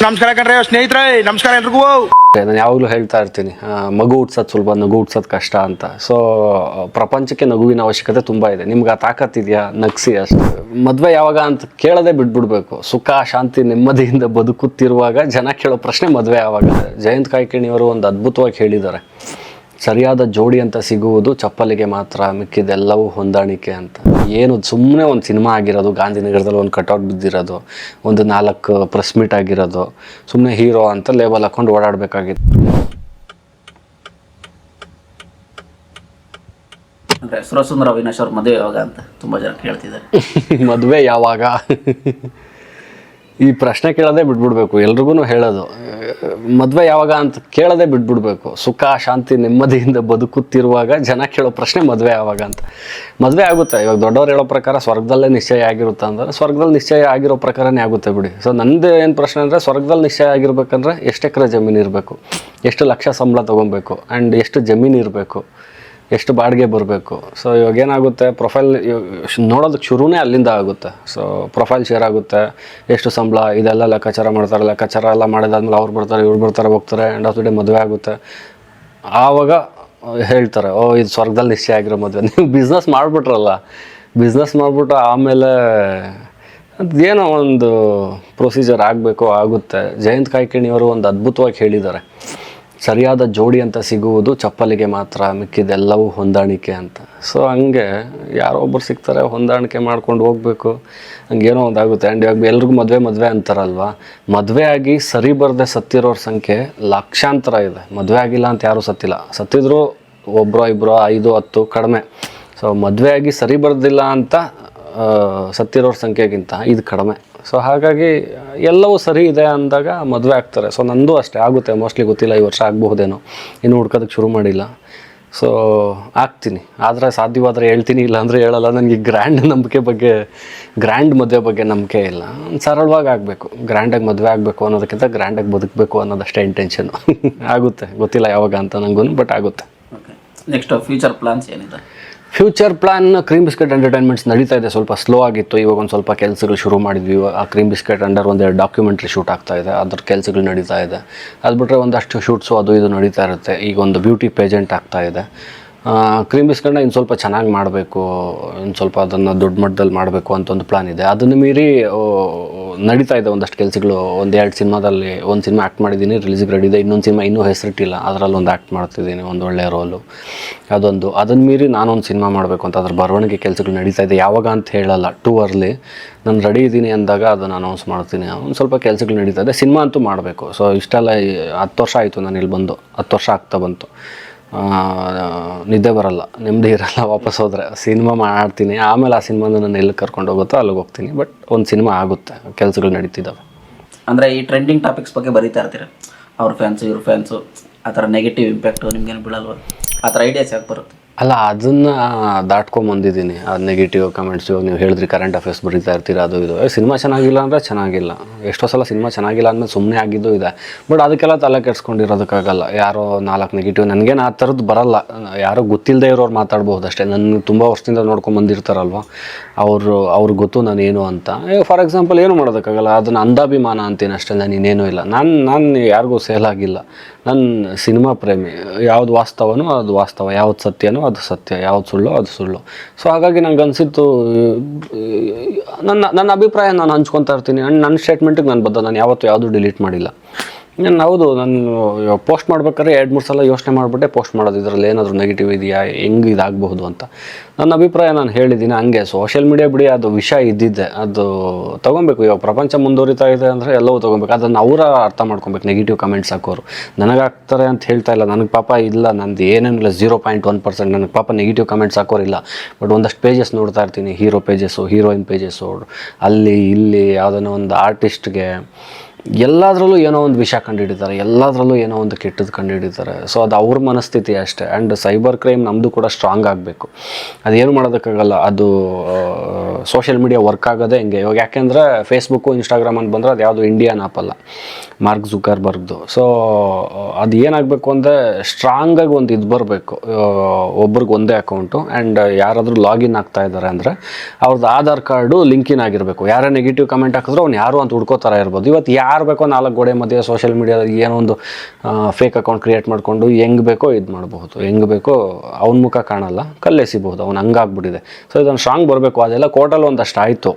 ನಮಸ್ಕಾರ ಕಣ್ರಿ ಸ್ನೇಹಿತರೆ, ನಮಸ್ಕಾರ ಎಲ್ರಿಗೂ. ನಾನು ಯಾವಾಗಲೂ ಹೇಳ್ತಾ ಇರ್ತೀನಿ, ಮಗು ಹುಟ್ಸೋದು ಸುಲಭ, ನಗು ಹುಟ್ಸೋದು ಕಷ್ಟ ಅಂತ. ಸೊ ಪ್ರಪಂಚಕ್ಕೆ ನಗುವಿನ ಅವಶ್ಯಕತೆ ತುಂಬ ಇದೆ. ನಿಮ್ಗೆ ಆ ತಾಕತ್ತಿದೆಯಾ? ನಗಿಸಿ ಅಷ್ಟೇ. ಮದುವೆ ಯಾವಾಗ ಅಂತ ಕೇಳೋದೇ ಬಿಟ್ಬಿಡ್ಬೇಕು. ಸುಖ ಶಾಂತಿ ನೆಮ್ಮದಿಯಿಂದ ಬದುಕುತ್ತಿರುವಾಗ ಜನ ಕೇಳೋ ಪ್ರಶ್ನೆ ಮದುವೆ ಯಾವಾಗ. ಜಯಂತ್ ಕಾಯ್ಕಿಣಿಯವರು ಒಂದು ಅದ್ಭುತವಾಗಿ ಹೇಳಿದ್ದಾರೆ, ಸರಿಯಾದ ಜೋಡಿ ಅಂತ ಸಿಗುವುದು ಚಪ್ಪಲಿಗೆ ಮಾತ್ರ, ಮಿಕ್ಕಿದೆಲ್ಲವೂ ಹೊಂದಾಣಿಕೆ ಅಂತ. ಏನು ಸುಮ್ಮನೆ ಒಂದು ಸಿನಿಮಾ ಆಗಿರೋದು, ಗಾಂಧಿನಗರದಲ್ಲಿ ಒಂದು ಕಟೌಟ್ ಬಿದ್ದಿರೋದು, ಒಂದು 4 ಪ್ರೆಸ್ ಮೀಟ್ ಆಗಿರೋದು, ಸುಮ್ಮನೆ ಹೀರೋ ಅಂತ ಲೇಬಲ್ ಹಾಕೊಂಡು ಓಡಾಡಬೇಕಾಗಿತ್ತು. ಅಂದರೆ ಸುರಸುಂದರ ಅವಿನಾಶ್ ಅವ್ರ ಮದುವೆ ಯಾವಾಗ ಅಂತ ತುಂಬ ಜನ ಕೇಳ್ತಿದ್ದಾರೆ. ಮದುವೆ ಯಾವಾಗ ಈ ಪ್ರಶ್ನೆ ಕೇಳೋದೇ ಬಿಟ್ಬಿಡ್ಬೇಕು. ಎಲ್ರಿಗೂ ಹೇಳೋದು ಮದುವೆ ಯಾವಾಗ ಅಂತ ಕೇಳೋದೇ ಬಿಟ್ಬಿಡ್ಬೇಕು. ಸುಖ ಶಾಂತಿ ನೆಮ್ಮದಿಯಿಂದ ಬದುಕುತ್ತಿರುವಾಗ ಜನ ಕೇಳೋ ಪ್ರಶ್ನೆ ಮದುವೆ ಯಾವಾಗ ಅಂತ. ಮದುವೆ ಆಗುತ್ತೆ. ಇವಾಗ ದೊಡ್ಡವ್ರು ಹೇಳೋ ಪ್ರಕಾರ ಸ್ವರ್ಗದಲ್ಲೇ ನಿಶ್ಚಯ ಆಗಿರುತ್ತೆ ಅಂದರೆ ಸ್ವರ್ಗದಲ್ಲಿ ನಿಶ್ಚಯ ಆಗಿರೋ ಪ್ರಕಾರನೇ ಆಗುತ್ತೆ ಬಿಡಿ. ಸೊ ನಂದು ಏನು ಪ್ರಶ್ನೆ ಅಂದರೆ, ಸ್ವರ್ಗದಲ್ಲಿ ನಿಶ್ಚಯ ಆಗಿರ್ಬೇಕಂದ್ರೆ ಎಷ್ಟು ಎಕರೆ ಜಮೀನು ಇರಬೇಕು, ಎಷ್ಟು ಲಕ್ಷ ಸಂಬಳ ತೊಗೊಬೇಕು, ಆ್ಯಂಡ್ ಎಷ್ಟು ಜಮೀನು ಇರಬೇಕು, ಎಷ್ಟು ಬಾಡಿಗೆ ಬರಬೇಕು. ಸೊ ಇವಾಗ ಏನಾಗುತ್ತೆ, ಪ್ರೊಫೈಲ್ ನೋಡೋದಕ್ಕೆ ಶುರುವೇ ಅಲ್ಲಿಂದ ಆಗುತ್ತೆ. ಸೊ ಪ್ರೊಫೈಲ್ ಶೇರ್ ಆಗುತ್ತೆ, ಎಷ್ಟು ಸಂಬಳ, ಇದೆಲ್ಲ ಲೆಕ್ಕಾಚಾರ ಮಾಡ್ತಾರೆ. ಲೆಕ್ಕಾಚಾರ ಎಲ್ಲ ಮಾಡಿದಾದ್ಮೇಲೆ ಅವ್ರು ಬರ್ತಾರೆ, ಇವ್ರು ಬರ್ತಾರೆ, ಹೋಗ್ತಾರೆ. ಎಂಡ್ ಆಫ್ ದ ಡೇ ಮದುವೆ ಆಗುತ್ತೆ. ಆವಾಗ ಹೇಳ್ತಾರೆ, ಓ ಇದು ಸ್ವರ್ಗದಲ್ಲಿ ನಿಶ್ಚಯ ಆಗಿರೋ ಮದುವೆ. ನೀವು ಬಿಸ್ನೆಸ್ ಮಾಡಿಬಿಟ್ರಲ್ಲ, ಬಿಸ್ನೆಸ್ ಮಾಡಿಬಿಟ್ಟು ಆಮೇಲೆ ಅದೇನೋ ಒಂದು ಪ್ರೊಸೀಜರ್ ಆಗಬೇಕು, ಆಗುತ್ತೆ. ಜಯಂತ್ ಕಾಯ್ಕಿಣಿಯವರು ಒಂದು ಅದ್ಭುತವಾಗಿ ಹೇಳಿದ್ದಾರೆ, ಸರಿಯಾದ ಜೋಡಿ ಅಂತ ಸಿಗುವುದು ಚಪ್ಪಲಿಗೆ ಮಾತ್ರ, ಮಿಕ್ಕಿದೆಲ್ಲವೂ ಹೊಂದಾಣಿಕೆ ಅಂತ. ಸೊ ಹಂಗೆ ಯಾರೋ ಒಬ್ಬರು ಸಿಗ್ತಾರೆ, ಹೊಂದಾಣಿಕೆ ಮಾಡ್ಕೊಂಡು ಹೋಗಬೇಕು. ಹಂಗೇನೋ ಒಂದಾಗುತ್ತೆ. ಆ್ಯಂಡ್ ಇವಾಗ ಎಲ್ರಿಗೂ ಮದುವೆ ಅಂತಾರಲ್ವ, ಮದುವೆ ಆಗಿ ಸರಿ ಬರದೆ ಸತ್ತಿರೋರ ಸಂಖ್ಯೆ ಲಕ್ಷಾಂತರ ಇದೆ. ಮದುವೆ ಆಗಿಲ್ಲ ಅಂತ ಯಾರೂ ಸತ್ತಿಲ್ಲ, ಸತ್ತಿದ್ರು ಒಬ್ಬರೋ ಇಬ್ಬರೋ 5 10 ಕಡಿಮೆ. ಸೊ ಮದುವೆ ಆಗಿ ಸರಿ ಬರ್ದಿಲ್ಲ ಅಂತ ಸತ್ತಿರೋರ ಸಂಖ್ಯೆಗಿಂತ ಇದು ಕಡಿಮೆ. ಸೊ ಹಾಗಾಗಿ ಎಲ್ಲವೂ ಸರಿ ಇದೆ ಅಂದಾಗ ಮದುವೆ ಆಗ್ತಾರೆ. ಸೊ ನಂದು ಅಷ್ಟೇ ಆಗುತ್ತೆ, ಮೋಸ್ಟ್ಲಿ ಗೊತ್ತಿಲ್ಲ, ಈ ವರ್ಷ ಆಗಬಹುದೇನೋ, ಇನ್ನೂ ಹುಡ್ಕೋದಕ್ಕೆ ಶುರು ಮಾಡಿಲ್ಲ. ಸೊ ಆಗ್ತೀನಿ, ಆದರೆ ಸಾಧ್ಯವಾದರೆ ಹೇಳ್ತೀನಿ, ಇಲ್ಲಾಂದರೆ ಹೇಳಲ್ಲ. ನನಗೆ ಗ್ರ್ಯಾಂಡ್ ಮದುವೆ ಬಗ್ಗೆ ನಂಬಿಕೆ ಇಲ್ಲ. ಸರಳವಾಗಿ ಆಗಬೇಕು, ಗ್ರ್ಯಾಂಡಾಗಿ ಮದುವೆ ಆಗಬೇಕು ಅನ್ನೋದಕ್ಕಿಂತ ಗ್ರ್ಯಾಂಡಾಗಿ ಬದುಕಬೇಕು ಅನ್ನೋದಷ್ಟೇ ಇಂಟೆನ್ಷನು. ಆಗುತ್ತೆ, ಗೊತ್ತಿಲ್ಲ ಯಾವಾಗ ಅಂತ ನನಗೂ, ಬಟ್ ಆಗುತ್ತೆ. ಓಕೆ, ನೆಕ್ಸ್ಟ್ ಫ್ಯೂಚರ್ ಪ್ಲಾನ್ಸ್ ಏನಿದೆ? Future plan, cream biscuit entertainments ನಡೀತಾ ಇದೆ. ಸ್ವಲ್ಪ ಸ್ಲೋ ಆಗಿತ್ತು, ಇವಾಗ ಒಂದು ಸ್ವಲ್ಪ ಕೆಲಸಗಳು ಶುರು ಮಾಡಿದ್ವಿ. ಆ cream biscuit under 1 documentary shoot ಆಗ್ತಾ ಇದೆ, ಅದ್ರ ಕೆಲಸಗಳು ನಡೀತಾ ಇದೆ. ಅದು ಬಿಟ್ಟರೆ ಒಂದಷ್ಟು ಶೂಟ್ಸು ಅದು ಇದು ನಡೀತಾ ಇರುತ್ತೆ. ಈಗ ಒಂದು ಬ್ಯೂಟಿ ಪೇಜೆಂಟ್ ಆಗ್ತಾ ಇದೆ. ಕ್ರೀಮ್ ಬಿಸ್ಕೆಟ್ನ ಇನ್ನು ಸ್ವಲ್ಪ ಚೆನ್ನಾಗಿ ಮಾಡಬೇಕು, ಇನ್ನು ಸ್ವಲ್ಪ ಅದನ್ನು ದೊಡ್ಡ ಮಟ್ಟದಲ್ಲಿ ಮಾಡಬೇಕು ಅಂತ ಒಂದು ಪ್ಲಾನ್ ಇದೆ. ಅದನ್ನು ಮೀರಿ ನಡೀತಾ ಇದೆ ಒಂದಷ್ಟು ಕೆಲಸಗಳು. 1-2 ಸಿನಿಮಾದಲ್ಲಿ, ಒಂದು ಸಿನಿಮಾ ಆ್ಯಕ್ಟ್ ಮಾಡಿದ್ದೀನಿ, ರಿಲೀಸಿಗೆ ರೆಡಿ ಇದೆ. ಇನ್ನೊಂದು ಸಿನಿಮಾ ಇನ್ನೂ ಹೆಸರಿಟ್ಟಿಲ್ಲ, ಅದರಲ್ಲಿ ಒಂದು ಆ್ಯಕ್ಟ್ ಮಾಡ್ತಿದ್ದೀನಿ, ಒಂದು ಒಳ್ಳೆಯ ರೋಲು. ಅದನ್ನು ಮೀರಿ ನಾನೊಂದು ಸಿನಿಮಾ ಮಾಡಬೇಕು ಅಂತ ಅದ್ರ ಬರವಣಿಗೆ ಕೆಲಸಗಳು ನಡೀತಾ ಇದೆ. ಯಾವಾಗ ಅಂತ ಹೇಳಲ್ಲ, ಟೂ ಅರ್ಲಿ. ನಾನು ರೆಡಿ ಇದ್ದೀನಿ ಅಂದಾಗ ಅದನ್ನು ಅನೌನ್ಸ್ ಮಾಡ್ತೀನಿ. ಒಂದು ಸ್ವಲ್ಪ ಕೆಲಸಗಳು ನಡೀತಾ ಇದೆ. ಸಿನಿಮಾ ಅಂತೂ ಮಾಡಬೇಕು. ಸೊ ಇಷ್ಟೆಲ್ಲ 10 ವರ್ಷ ಆಯಿತು ನಾನು ಇಲ್ಲಿ ಬಂದು, 10 ವರ್ಷ ಆಗ್ತಾ ಬಂತು. ನಿದ್ದೆ ಬರಲ್ಲ, ನೆಮ್ಮದಿ ಇರಲ್ಲ. ವಾಪಸ್ ಹೋದರೆ ಸಿನಿಮಾ ಮಾಡ್ತೀನಿ, ಆಮೇಲೆ ಆ ಸಿನಿಮಾನ ನಾನು ಎಲ್ಲಿ ಕರ್ಕೊಂಡು ಹೋಗುತ್ತೋ ಅಲ್ಲಿಗೆ ಹೋಗ್ತೀನಿ. ಬಟ್ ಒಂದು ಸಿನಿಮಾ ಆಗುತ್ತೆ, ಕೆಲಸಗಳು ನಡೀತಿದ್ದಾವೆ. ಅಂದರೆ ಈ ಟ್ರೆಂಡಿಂಗ್ ಟಾಪಿಕ್ಸ್ ಬಗ್ಗೆ ಬರೀತಾ ಇರ್ತೀರ, ಅವ್ರ ಫ್ಯಾನ್ಸು ಇವ್ರ ಫ್ಯಾನ್ಸು, ಆ ಥರ ನೆಗೆಟಿವ್ ಇಂಪ್ಯಾಕ್ಟು ನಿಮ್ಗೇನು ಬೀಳಲ್ವ? ಆ ಥರ ಐಡಿಯಾಸ್ ಯಾಕೆ ಬರುತ್ತೆ? ಅಲ್ಲ, ಅದನ್ನು ದಾಟ್ಕೊಂಬಂದಿದ್ದೀನಿ. ಅದು ನೆಗೆಟಿವ್ ಕಮೆಂಟ್ಸ್. ಇವಾಗ ನೀವು ಹೇಳಿದ್ರಿ ಕರೆಂಟ್ ಅಫೇರ್ಸ್ ಬರೀತಾ ಇರ್ತೀರ, ಅದು ಇದು. ಸಿನಿಮಾ ಚೆನ್ನಾಗಿಲ್ಲ ಅಂದರೆ ಚೆನ್ನಾಗಿಲ್ಲ. ಎಷ್ಟೋ ಸಲ ಸಿನಿಮಾ ಚೆನ್ನಾಗಿಲ್ಲ ಅಂದಮೇಲೆ ಸುಮ್ಮನೆ ಆಗಿದ್ದು ಇದೆ. ಬಟ್ ಅದಕ್ಕೆಲ್ಲ ತಲೆ ಕೆಡ್ಸ್ಕೊಂಡಿರೋದಕ್ಕಾಗಲ್ಲ. ಯಾರೋ 4 ನೆಗೆಟಿವ್, ನನಗೇನು ಆ ಥರದ್ದು ಬರಲ್ಲ. ಯಾರೋ ಗೊತ್ತಿಲ್ಲದೆ ಇರೋರು ಮಾತಾಡ್ಬೋದು ಅಷ್ಟೇ. ನನ್ನ ತುಂಬ ವರ್ಷದಿಂದ ನೋಡ್ಕೊಂಬಂದಿರ್ತಾರಲ್ವ, ಅವ್ರಿಗೆ ಗೊತ್ತು ನಾನೇನು ಅಂತ. ಫಾರ್ ಎಕ್ಸಾಂಪಲ್ ಏನು ಮಾಡೋದಕ್ಕಾಗಲ್ಲ, ಅದನ್ನು ಅಂಧಾಭಿಮಾನ ಅಂತೀನಿ ಅಷ್ಟೇ. ನಾನು ಇನ್ನೇನೂ ಇಲ್ಲ. ನಾನು ಯಾರಿಗೂ ಸೇಲ್ ಆಗಿಲ್ಲ. ನನ್ನ ಸಿನಿಮಾ ಪ್ರೇಮಿ. ಯಾವ್ದು ವಾಸ್ತವನೋ ಅದು ವಾಸ್ತವ, ಯಾವ್ದು ಸತ್ಯನೋ ಅದು ಸತ್ಯ, ಯಾವ್ದು ಸುಳ್ಳು ಅದು ಸುಳ್ಳು. ಸೊ ಹಾಗಾಗಿ ನಂಗೆ ಅನಿಸಿತ್ತು, ನನ್ನ ಅಭಿಪ್ರಾಯ ನಾನು ಹಂಚ್ಕೊತಾ ಇರ್ತೀನಿ. ನನ್ನ ಸ್ಟೇಟ್ಮೆಂಟಿಗೆ ನಾನು ಬದ್ಧ. ನಾನು ಯಾವತ್ತೂ ಯಾವುದೂ ಡಿಲೀಟ್ ಮಾಡಿಲ್ಲ. ಹೌದು, ನಾನು ಪೋಸ್ಟ್ ಮಾಡ್ಬೇಕಾದ್ರೆ 2-3 ಸಲ ಯೋಚನೆ ಮಾಡಿಬಿಟ್ಟೆ ಪೋಸ್ಟ್ ಮಾಡೋದು. ಇದರಲ್ಲಿ ಏನಾದರೂ ನೆಗೆಟಿವ್ ಇದೆಯಾ, ಹೆಂಗೆ ಇದಾಗಬಹುದು ಅಂತ ನನ್ನ ಅಭಿಪ್ರಾಯ ನಾನು ಹೇಳಿದ್ದೀನಿ. ಹಂಗೆ ಸೋಷಿಯಲ್ ಮೀಡಿಯಾ ಬಿಡಿ, ಅದು ವಿಷಯ ಇದ್ದಿದ್ದೆ, ಅದು ತೊಗೊಬೇಕು. ಇವಾಗ ಪ್ರಪಂಚ ಮುಂದುವರಿತಾ ಇದೆ ಅಂದರೆ ಎಲ್ಲವೂ ತೊಗೊಬೇಕು. ಅದನ್ನು ಅವರ ಅರ್ಥ ಮಾಡ್ಕೊಬೇಕು. ನೆಗೆಟಿವ್ ಕಮೆಂಟ್ಸ್ ಹಾಕೋರು ನನಗಾಗ್ತಾರೆ ಅಂತ ಹೇಳ್ತಾ ಇಲ್ಲ. ನನಗೆ ಪಾಪ ಇಲ್ಲ, ನಂದು ಏನೇನಿಲ್ಲ, 0.1%. ನನಗೆ ಪಾಪ ನೆಗೆಟಿವ್ ಕಮೆಂಟ್ಸ್ ಹಾಕೋರಿಲ್ಲ. ಬಟ್ ಒಂದಷ್ಟು ಪೇಜಸ್ ನೋಡ್ತಾ ಇರ್ತೀನಿ, ಹೀರೋ ಪೇಜಸ್ಸು, ಹೀರೋಯಿನ್ ಪೇಜಸ್ಸು, ಅಲ್ಲಿ ಇಲ್ಲಿ ಯಾವುದನ್ನೋ ಒಂದು ಆರ್ಟಿಸ್ಟ್ಗೆ ಎಲ್ಲದರಲ್ಲೂ ಏನೋ ಒಂದು ವಿಷಯ ಕಂಡುಹಿಡಿತಾರೆ, ಎಲ್ಲದರಲ್ಲೂ ಏನೋ ಒಂದು ಕೆಟ್ಟದ್ದು ಕಂಡುಹಿಡಿತಾರೆ. ಸೊ ಅದು ಅವ್ರ ಮನಸ್ಥಿತಿ ಅಷ್ಟೇ. ಆ್ಯಂಡ್ ಸೈಬರ್ ಕ್ರೈಮ್ ನಮ್ಮದು ಕೂಡ ಸ್ಟ್ರಾಂಗ್ ಆಗಬೇಕು. ಅದೇನು ಮಾಡೋದಕ್ಕಾಗಲ್ಲ. ಅದು ಸೋಷಿಯಲ್ ಮೀಡಿಯಾ ವರ್ಕ್ ಆಗೋದೇ ಹಿಂಗೆ. ಇವಾಗ ಯಾಕೆಂದರೆ ಫೇಸ್ಬುಕ್ಕು ಇನ್ಸ್ಟಾಗ್ರಾಮ್ ಅಂತ ಬಂದರೆ ಅದು ಯಾವುದು ಇಂಡಿಯನ್ ಆ್ಯಪ್ ಅಲ್ಲ, ಮಾರ್ಕ್ ಜುಕರ್ಬರ್ಗ್ದು. ಸೊ ಅದು ಏನಾಗಬೇಕು ಅಂದರೆ ಸ್ಟ್ರಾಂಗಾಗಿ ಒಂದು ಇದು ಬರಬೇಕು, ಒಬ್ರಿಗೆ ಒಂದೇ ಅಕೌಂಟು. ಆ್ಯಂಡ್ ಯಾರಾದರೂ ಲಾಗಿನ್ ಆಗ್ತಾ ಇದ್ದಾರೆ ಅಂದರೆ ಅವ್ರದ್ದು ಆಧಾರ್ ಕಾರ್ಡು ಲಿಂಕಿನ್ ಆಗಿರಬೇಕು. ಯಾರೇ ನೆಗೆಟಿವ್ ಕಮೆಂಟ್ ಹಾಕಿದ್ರೆ ಅವ್ನು ಯಾರು ಅಂತ ಹುಡ್ಕೋತಾರ ಇರ್ಬೋದು. ಇವತ್ತು ಯಾರು ಬೇಕೋ 4 ಗೋಡೆ ಮಧ್ಯೆ ಸೋಷಿಯಲ್ ಮೀಡಿಯಾದಲ್ಲಿ ಏನೋ ಒಂದು ಫೇಕ್ ಅಕೌಂಟ್ ಕ್ರಿಯೇಟ್ ಮಾಡಿಕೊಂಡು ಹೆಂಗೆ ಬೇಕೋ ಇದು ಮಾಡಬಹುದು, ಹೆಂಗೆ ಬೇಕೋ ಅವ್ನ ಮುಖ ಕಾಣಲ್ಲ, ಕಲ್ಲೆಸಿಬಹುದು, ಅವ್ನು ಹಂಗಾಗ್ಬಿಟ್ಟಿದೆ. ಸೊ ಇದೊಂದು ಸ್ಟ್ರಾಂಗ್ ಬರಬೇಕು. ಅದೆಲ್ಲ ಕೋರ್ಟಲ್ಲಿ ಒಂದಷ್ಟು ಆಯಿತು,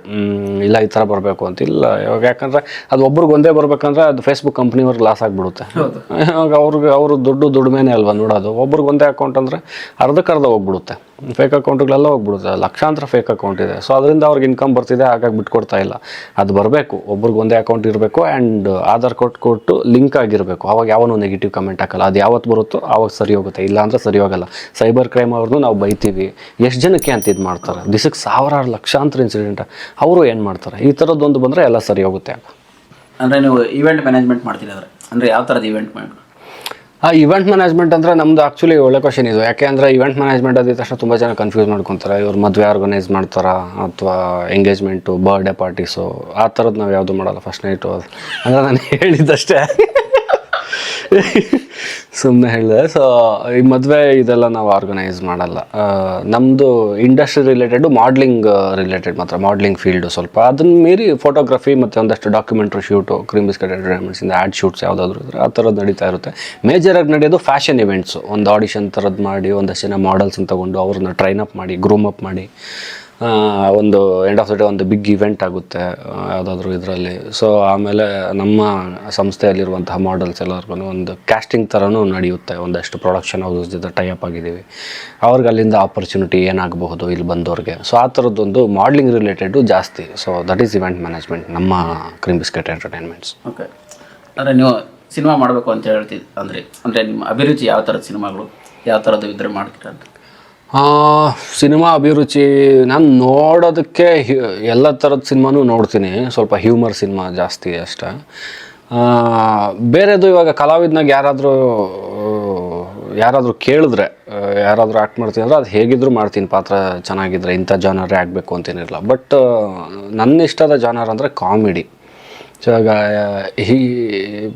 ಇಲ್ಲ ಈ ಥರ ಬರಬೇಕು ಅಂತ ಇಲ್ಲ. ಇವಾಗ ಯಾಕಂದರೆ ಅದು ಒಬ್ರಿಗೆ ಒಂದೇ ಬರಬೇಕಂದ್ರೆ ಅದು ಫೇಸ್ಬುಕ್ ಕಂಪ್ನಿಯವ್ರಿಗೆ ಲಾಸ್ ಆಗಿಬಿಡುತ್ತೆ. ಇವಾಗ ಅವರು ದುಡಿಮೆನೇ ಅಲ್ವಾ ನೋಡೋದು. ಒಬ್ರಿಗೆ ಒಂದೇ ಅಕೌಂಟ್ ಅಂದರೆ ಅರ್ಧಕ್ಕರ್ಧ ಹೋಗ್ಬಿಡುತ್ತೆ, ಫೇಕ್ ಅಕೌಂಟ್ಗಳೆಲ್ಲ ಹೋಗ್ಬಿಡುತ್ತೆ. ಲಕ್ಷಾಂತರ ಫೇಕ್ ಅಕೌಂಟ್ ಇದೆ. ಸೊ ಅದರಿಂದ ಅವ್ರಿಗೆ ಇನ್ಕಮ್ ಬರ್ತಿದೆ, ಹಾಗಾಗಿ ಬಿಟ್ಕೊಡ್ತಾ ಇಲ್ಲ. ಅದು ಬರಬೇಕು, ಒಬ್ರಿಗೆ ಒಂದೇ ಅಕೌಂಟ್ ಇರಬೇಕು. ಆ್ಯಂಡ್ ಆಧಾರ್ ಕೊಟ್ಟು ಲಿಂಕ್ ಆಗಿರಬೇಕು. ಆವಾಗ ಯಾವನೂ ನೆಗೆಟಿವ್ ಕಮೆಂಟ್ ಹಾಕಲ್ಲ. ಅದು ಯಾವತ್ತು ಬರುತ್ತೋ ಆವಾಗ ಸರಿ ಹೋಗುತ್ತೆ, ಇಲ್ಲ ಅಂದರೆ ಸರಿ ಹೋಗಲ್ಲ. ಸೈಬರ್ ಕ್ರೈಮ್ ಅವ್ರನ್ನೂ ನಾವು ಬೈತೀವಿ, ಎಷ್ಟು ಜನಕ್ಕೆ ಅಂತ ಇದು ಮಾಡ್ತಾರೆ. ದಿಸಕ್ಕೆ ಸಾವಿರಾರು ಲಕ್ಷಾಂತರ ಇನ್ಸಿಡೆಂಟ್, ಅವರು ಏನು ಮಾಡ್ತಾರೆ. ಈ ಥರದ್ದೊಂದು ಬಂದರೆ ಎಲ್ಲ ಸರಿ ಹೋಗುತ್ತೆ. ಅಂದರೆ ನೀವು ಈವೆಂಟ್ ಮ್ಯಾನೇಜ್ಮೆಂಟ್ ಮಾಡ್ತೀರಿ ಅಂದರೆ ಯಾವ ಥರದ ಈವೆಂಟ್ ಮ್ಯಾನೇಜ್ಮೆಂಟ್? ಇವೆಂಟ್ ಮ್ಯಾನೇಜ್ಮೆಂಟ್ ಅಂದರೆ ನಮ್ಮದು ಆ್ಯಕ್ಚುಲಿ ಒಳ್ಳೆ ಕ್ವಶನ್ ಇದು. ಯಾಕೆ ಅಂದರೆ ಇವೆಂಟ್ ಮ್ಯಾನೇಜ್ಮೆಂಟ್ ಆದ ತಕ್ಷಣ ತುಂಬ ಜನ ಕನ್ಫ್ಯೂಸ್ ಮಾಡ್ಕೊತಾರೆ. ಇವ್ರು ಮದುವೆ ಆರ್ಗನೈಸ್ ಮಾಡ್ತಾರಾ ಅಥವಾ ಎಂಗೇಜ್ಮೆಂಟು, ಬರ್ಡೇ ಪಾರ್ಟೀಸು, ಆ ಥರದ್ದು ನಾವು ಯಾವುದು ಮಾಡಲ್ಲ. ಫಸ್ಟ್ ನೈಟು ಅಂದರೆ ನಾನು ಹೇಳಿದ್ದಷ್ಟೇ, ಸುಮ್ಮನೆ ಹೇಳಿದೆ. ಸೊ ಈ ಮದುವೆ ಇದೆಲ್ಲ ನಾವು ಆರ್ಗನೈಸ್ ಮಾಡಲ್ಲ. ನಮ್ಮದು ಇಂಡಸ್ಟ್ರಿ ರಿಲೇಟೆಡು, ಮಾಡ್ಲಿಂಗ್ ರಿಲೇಟೆಡ್ ಮಾತ್ರ, ಮಾಡ್ಲಿಂಗ್ ಫೀಲ್ಡು ಸ್ವಲ್ಪ. ಅದನ್ನ ಮೀರಿ ಫೋಟೋಗ್ರಫಿ ಮತ್ತು ಒಂದಷ್ಟು ಡಾಕ್ಯುಮೆಂಟ್ರಿ ಶೂಟು, ಕ್ರೀಮ್ ಬಿಸ್ಕೆಟ್ ಎಂಟರ್ಟೈನ್ಮೆಂಟ್ಸಿಂದ ಆ್ಯಡ್ ಶೂಟ್ಸ್ ಯಾವುದಾದ್ರೂ ಇದ್ದರೆ ಆ ಥರದ್ದು ನಡೀತಾ ಇರುತ್ತೆ. ಮೇಜರಾಗಿ ನಡೆಯೋದು ಫ್ಯಾಷನ್ ಇವೆಂಟ್ಸು. ಒಂದು ಆಡಿಷನ್ ಥರದ್ದು ಮಾಡಿ ಒಂದಷ್ಟು ಜನ ಮಾಡಲ್ಸನ್ನು ತೊಗೊಂಡು ಅವ್ರನ್ನ ಟ್ರೈನ್ ಅಪ್ ಮಾಡಿ, ಗ್ರೂಮ್ ಅಪ್ ಮಾಡಿ ಒಂದು ಎಂಡ್ ಆಫ್ ದ ಡೇ ಒಂದು ಬಿಗ್ ಇವೆಂಟ್ ಆಗುತ್ತೆ ಯಾವುದಾದ್ರೂ ಇದರಲ್ಲಿ. ಸೊ ಆಮೇಲೆ ನಮ್ಮ ಸಂಸ್ಥೆಯಲ್ಲಿರುವಂತಹ ಮಾಡೆಲ್ಸ್ ಎಲ್ಲರಿಗೂ ಒಂದು ಕ್ಯಾಸ್ಟಿಂಗ್ ಥರನೂ ನಡೆಯುತ್ತೆ. ಒಂದಷ್ಟು ಪ್ರೊಡಕ್ಷನ್ ಹೌಸಸ್ ಜೊತೆ ಟೈಅಪ್ ಆಗಿದ್ದೀವಿ. ಅವ್ರಿಗೆ ಅಲ್ಲಿಂದ ಆಪರ್ಚುನಿಟಿ ಏನಾಗಬಹುದು ಇಲ್ಲಿ ಬಂದವ್ರಿಗೆ. ಸೊ ಆ ಥರದ್ದೊಂದು ಮಾಡ್ಲಿಂಗ್ ರಿಲೇಟೆಡು ಜಾಸ್ತಿ. So that is event management ನಮ್ಮ ಕ್ರೀಮ್ ಬಿಸ್ಕೆಟ್ ಎಂಟರ್ಟೈನ್ಮೆಂಟ್ಸ್. ಓಕೆ, ಅಂದರೆ ನೀವು ಸಿನಿಮಾ ಮಾಡಬೇಕು ಅಂತ ಹೇಳ್ತಿದ್ದು ಅಂದರೆ ನಿಮ್ಮ ಅಭಿರುಚಿ ಯಾವ ಥರದ ಸಿನಿಮಾಗಳು, ಯಾವ ಥರದ್ದು ಇದ್ರೆ ಮಾಡ್ತೀರಾ ಅಂತ? ಸಿನಿಮಾ ಅಭಿರುಚಿ ನಾನು ನೋಡೋದಕ್ಕೆ ಎಲ್ಲ ಥರದ ಸಿನಿಮಾನೂ ನೋಡ್ತೀನಿ. ಸ್ವಲ್ಪ ಹ್ಯೂಮರ್ ಸಿನಿಮಾ ಜಾಸ್ತಿ ಅಷ್ಟೇ. ಬೇರೆದು ಇವಾಗ ಕಲಾವಿದನಾಗ ಯಾರಾದರೂ ಕೇಳಿದ್ರೆ, ಯಾರಾದರೂ ಆ್ಯಕ್ಟ್ ಮಾಡ್ತೀನಿ ಅಂದರೆ ಅದು ಹೇಗಿದ್ದರೂ ಮಾಡ್ತೀನಿ, ಪಾತ್ರ ಚೆನ್ನಾಗಿದ್ರೆ. ಇಂಥ ಜಾನರೇ ಆಗಬೇಕು ಅಂತೇನಿರಲ್ಲ. ಬಟ್ ನನ್ನ ಇಷ್ಟದ ಜಾನರ್ ಅಂದರೆ ಕಾಮಿಡಿ. ಸೊ ಇವಾಗ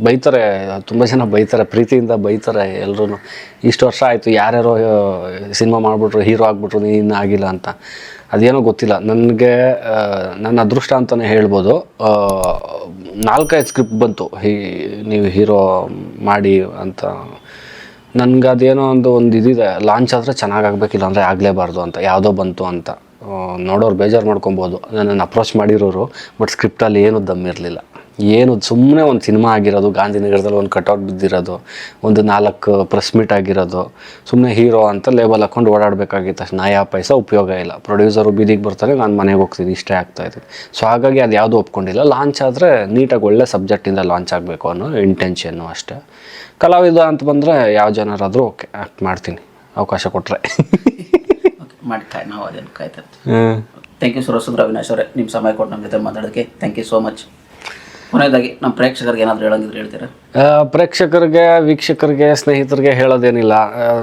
ಬೈತಾರೆ, ತುಂಬ ಜನ ಬೈತಾರೆ, ಪ್ರೀತಿಯಿಂದ ಬೈತಾರೆ ಎಲ್ಲರೂ. ಇಷ್ಟು ವರ್ಷ ಆಯಿತು, ಯಾರ್ಯಾರೋ ಸಿನಿಮಾ ಮಾಡಿಬಿಟ್ರು, ಹೀರೋ ಆಗಿಬಿಟ್ರು, ನೀನು ಆಗಿಲ್ಲ ಅಂತ. ಅದೇನೋ ಗೊತ್ತಿಲ್ಲ ನನಗೆ, ನನ್ನ ಅದೃಷ್ಟ ಅಂತಲೇ ಹೇಳ್ಬೋದು. 4-5 ಸ್ಕ್ರಿಪ್ಟ್ ಬಂತು, ನೀವು ಹೀರೋ ಮಾಡಿ ಅಂತ. ನನಗೆ ಅದೇನೋ ಒಂದು ಇದಿದೆ, ಲಾಂಚ್ ಆದರೆ ಚೆನ್ನಾಗಾಗಬೇಕಿಲ್ಲ ಅಂದರೆ ಆಗಲೇಬಾರ್ದು ಅಂತ. ಯಾವುದೋ ಬಂತು ಅಂತ ನೋಡೋರು ಬೇಜಾರು ಮಾಡ್ಕೊಬೋದು, ನನ್ನನ್ನು ಅಪ್ರೋಚ್ ಮಾಡಿರೋರು. ಬಟ್ ಸ್ಕ್ರಿಪ್ಟಲ್ಲಿ ಏನೂ ದಮ್ಮಿರಲಿಲ್ಲ. ಏನು ಸುಮ್ಮನೆ ಒಂದು ಸಿನಿಮಾ ಆಗಿರೋದು, ಗಾಂಧಿನಗರದಲ್ಲಿ ಒಂದು ಕಟೌಟ್ ಬಿದ್ದಿರೋದು, ಒಂದು 4 ಪ್ರೆಸ್ ಮೀಟ್ ಆಗಿರೋದು, ಸುಮ್ಮನೆ ಹೀರೋ ಅಂತ ಲೇಬಲ್ ಹಾಕ್ಕೊಂಡು ಓಡಾಡಬೇಕಾಗಿತ್ತು ಅಷ್ಟು. ನಯಾ ಪೈಸಾ ಉಪಯೋಗ ಇಲ್ಲ. ಪ್ರೊಡ್ಯೂಸರು ಬೀದಿಗೆ ಬರ್ತಾರೆ, ನಾನು ಮನೆಗೆ ಹೋಗ್ತೀನಿ, ಇಷ್ಟೇ ಆಗ್ತಾಯಿತ್ತು. ಸೊ ಹಾಗಾಗಿ ಅದು ಯಾವುದೂ ಒಪ್ಕೊಂಡಿಲ್ಲ. ಲಾಂಚ್ ಆದರೆ ನೀಟಾಗಿ ಒಳ್ಳೆ ಸಬ್ಜೆಕ್ಟಿಂದ ಲಾಂಚ್ ಆಗಬೇಕು ಅನ್ನೋ ಇಂಟೆನ್ಷನ್ನು ಅಷ್ಟೇ. ಕಲಾವಿದ ಅಂತ ಬಂದರೆ ಯಾವ ಜನರಾದರೂ ಓಕೆ, ಆ್ಯಕ್ಟ್ ಮಾಡ್ತೀನಿ, ಅವಕಾಶ ಕೊಟ್ಟರೆ. ಮಾಡಿ ನಾವು ಅದೇನು ಕಾಯ್ತಾ ಇರ್ತೀವಿ. ಥ್ಯಾಂಕ್ ಯು ಸುರಸುಂದ್ರ ಅವಿನಾಶ್ ಅವರೇ, ನಿಮ್ಮ ಸಮಯ ಕೊಟ್ಟು ನಮ್ಮ ಜೊತೆ ಮಾತಾಡೋದಕ್ಕೆ ಥ್ಯಾಂಕ್ ಯು ಸೋ ಮಚ್. ಕೊನೆಯದಾಗಿ ನಮ್ಮ ಪ್ರೇಕ್ಷಕರಿಗೆ ಏನಾದರೂ ಹೇಳಂಗಿದ್ರೆ ಹೇಳ್ತೀರಾ? ಪ್ರೇಕ್ಷಕರಿಗೆ, ವೀಕ್ಷಕರಿಗೆ, ಸ್ನೇಹಿತರಿಗೆ ಹೇಳೋದೇನಿಲ್ಲ.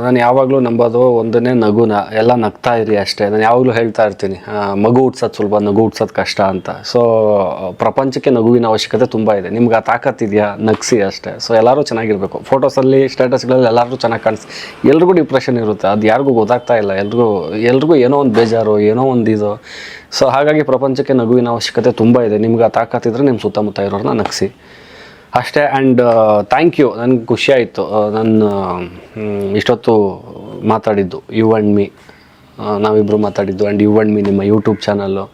ನಾನು ಯಾವಾಗಲೂ ನಂಬೋದು ಒಂದನೇ ನಗುನ. ಎಲ್ಲ ನಗ್ತಾ ಇರಿ ಅಷ್ಟೇ. ನಾನು ಯಾವಾಗಲೂ ಹೇಳ್ತಾ ಇರ್ತೀನಿ, ಮಗು ಹುಟ್ಸೋದು ಸುಲಭ, ನಗು ಹುಟ್ಸೋದು ಕಷ್ಟ ಅಂತ. ಸೊ ಪ್ರಪಂಚಕ್ಕೆ ನಗುವಿನ ಅವಶ್ಯಕತೆ ತುಂಬ ಇದೆ. ನಿಮ್ಗೆ ಆ ತಾಕತ್ತಿದೆಯಾ, ನಗಿಸಿ ಅಷ್ಟೇ. ಸೊ ಎಲ್ಲರೂ ಚೆನ್ನಾಗಿರಬೇಕು. ಫೋಟೋಸಲ್ಲಿ, ಸ್ಟೇಟಸ್ಗಳಲ್ಲಿ ಎಲ್ಲರೂ ಚೆನ್ನಾಗಿ ಎಲ್ರಿಗೂ ಡಿಪ್ರೆಷನ್ ಇರುತ್ತೆ, ಅದು ಯಾರಿಗೂ ಗೊತ್ತಾಗ್ತಾ ಇಲ್ಲ. ಎಲ್ರಿಗೂ ಏನೋ ಒಂದು ಬೇಜಾರು, ಏನೋ ಒಂದು ಇದು. ಸೊ ಹಾಗಾಗಿ ಪ್ರಪಂಚಕ್ಕೆ ನಗುವಿನ ಅವಶ್ಯಕತೆ ತುಂಬ ಇದೆ. ನಿಮ್ಗೆ ಆ ತಾಕತ್ತಿದ್ರೆ ನಿಮ್ಮ ಸುತ್ತಮುತ್ತ ಇರೋರನ್ನ ನಗಿಸಿ ಅಷ್ಟೇ. ಆ್ಯಂಡ್ ಥ್ಯಾಂಕ್ ಯು, ನನಗೆ ಖುಷಿಯಾಯಿತು ನಾನು ಇಷ್ಟೊತ್ತು ಮಾತಾಡಿದ್ದು. ಯು ಆ್ಯಂಡ್ ಮೀ, ನಾವಿಬ್ಬರು ಮಾತಾಡಿದ್ದು. ಆ್ಯಂಡ್ ಯು ಆ್ಯಂಡ್ ಮೀ ನಿಮ್ಮ ಯೂಟ್ಯೂಬ್ ಚಾನಲ್ಲು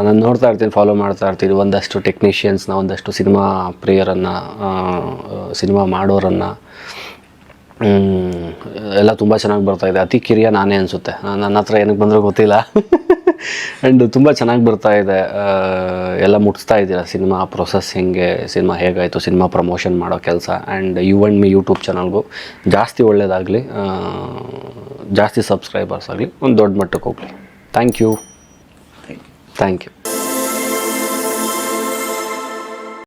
ನಾನು ನೋಡ್ತಾ ಇರ್ತೀನಿ, ಫಾಲೋ ಮಾಡ್ತಾ ಇರ್ತೀನಿ. ಒಂದಷ್ಟು ಟೆಕ್ನಿಷಿಯನ್ಸ್ನ, ಒಂದಷ್ಟು ಸಿನಿಮಾ ಪ್ರಿಯರನ್ನು, ಸಿನಿಮಾ ಮಾಡೋರನ್ನು ಎಲ್ಲ ತುಂಬ ಚೆನ್ನಾಗಿ ಬರ್ತಾಯಿದೆ. ಅತಿ ಕಿರಿಯ ನಾನೇ ಅನಿಸುತ್ತೆ, ನನ್ನ ಹತ್ರ ಏನಕ್ಕೆ ಬಂದರೂ ಗೊತ್ತಿಲ್ಲ. ಆ್ಯಂಡ್ ತುಂಬ ಚೆನ್ನಾಗಿ ಬರ್ತಾಯಿದೆ. ಎಲ್ಲ ಮುಟ್ಟಿಸ್ತಾ ಇದ್ದೀರಾ ಸಿನಿಮಾ ಪ್ರೊಸೆಸ್ ಹೆಂಗೆ, ಸಿನಿಮಾ ಹೇಗಾಯಿತು, ಸಿನಿಮಾ ಪ್ರಮೋಷನ್ ಮಾಡೋ ಕೆಲಸ. And you and me YouTube ಚಾನಲ್ಗೂ ಜಾಸ್ತಿ ಒಳ್ಳೆಯದಾಗಲಿ, ಜಾಸ್ತಿ ಸಬ್ಸ್ಕ್ರೈಬರ್ಸ್ ಆಗಲಿ, ಒಂದು ದೊಡ್ಡ ಮಟ್ಟಕ್ಕೆ ಹೋಗಲಿ. Thank you.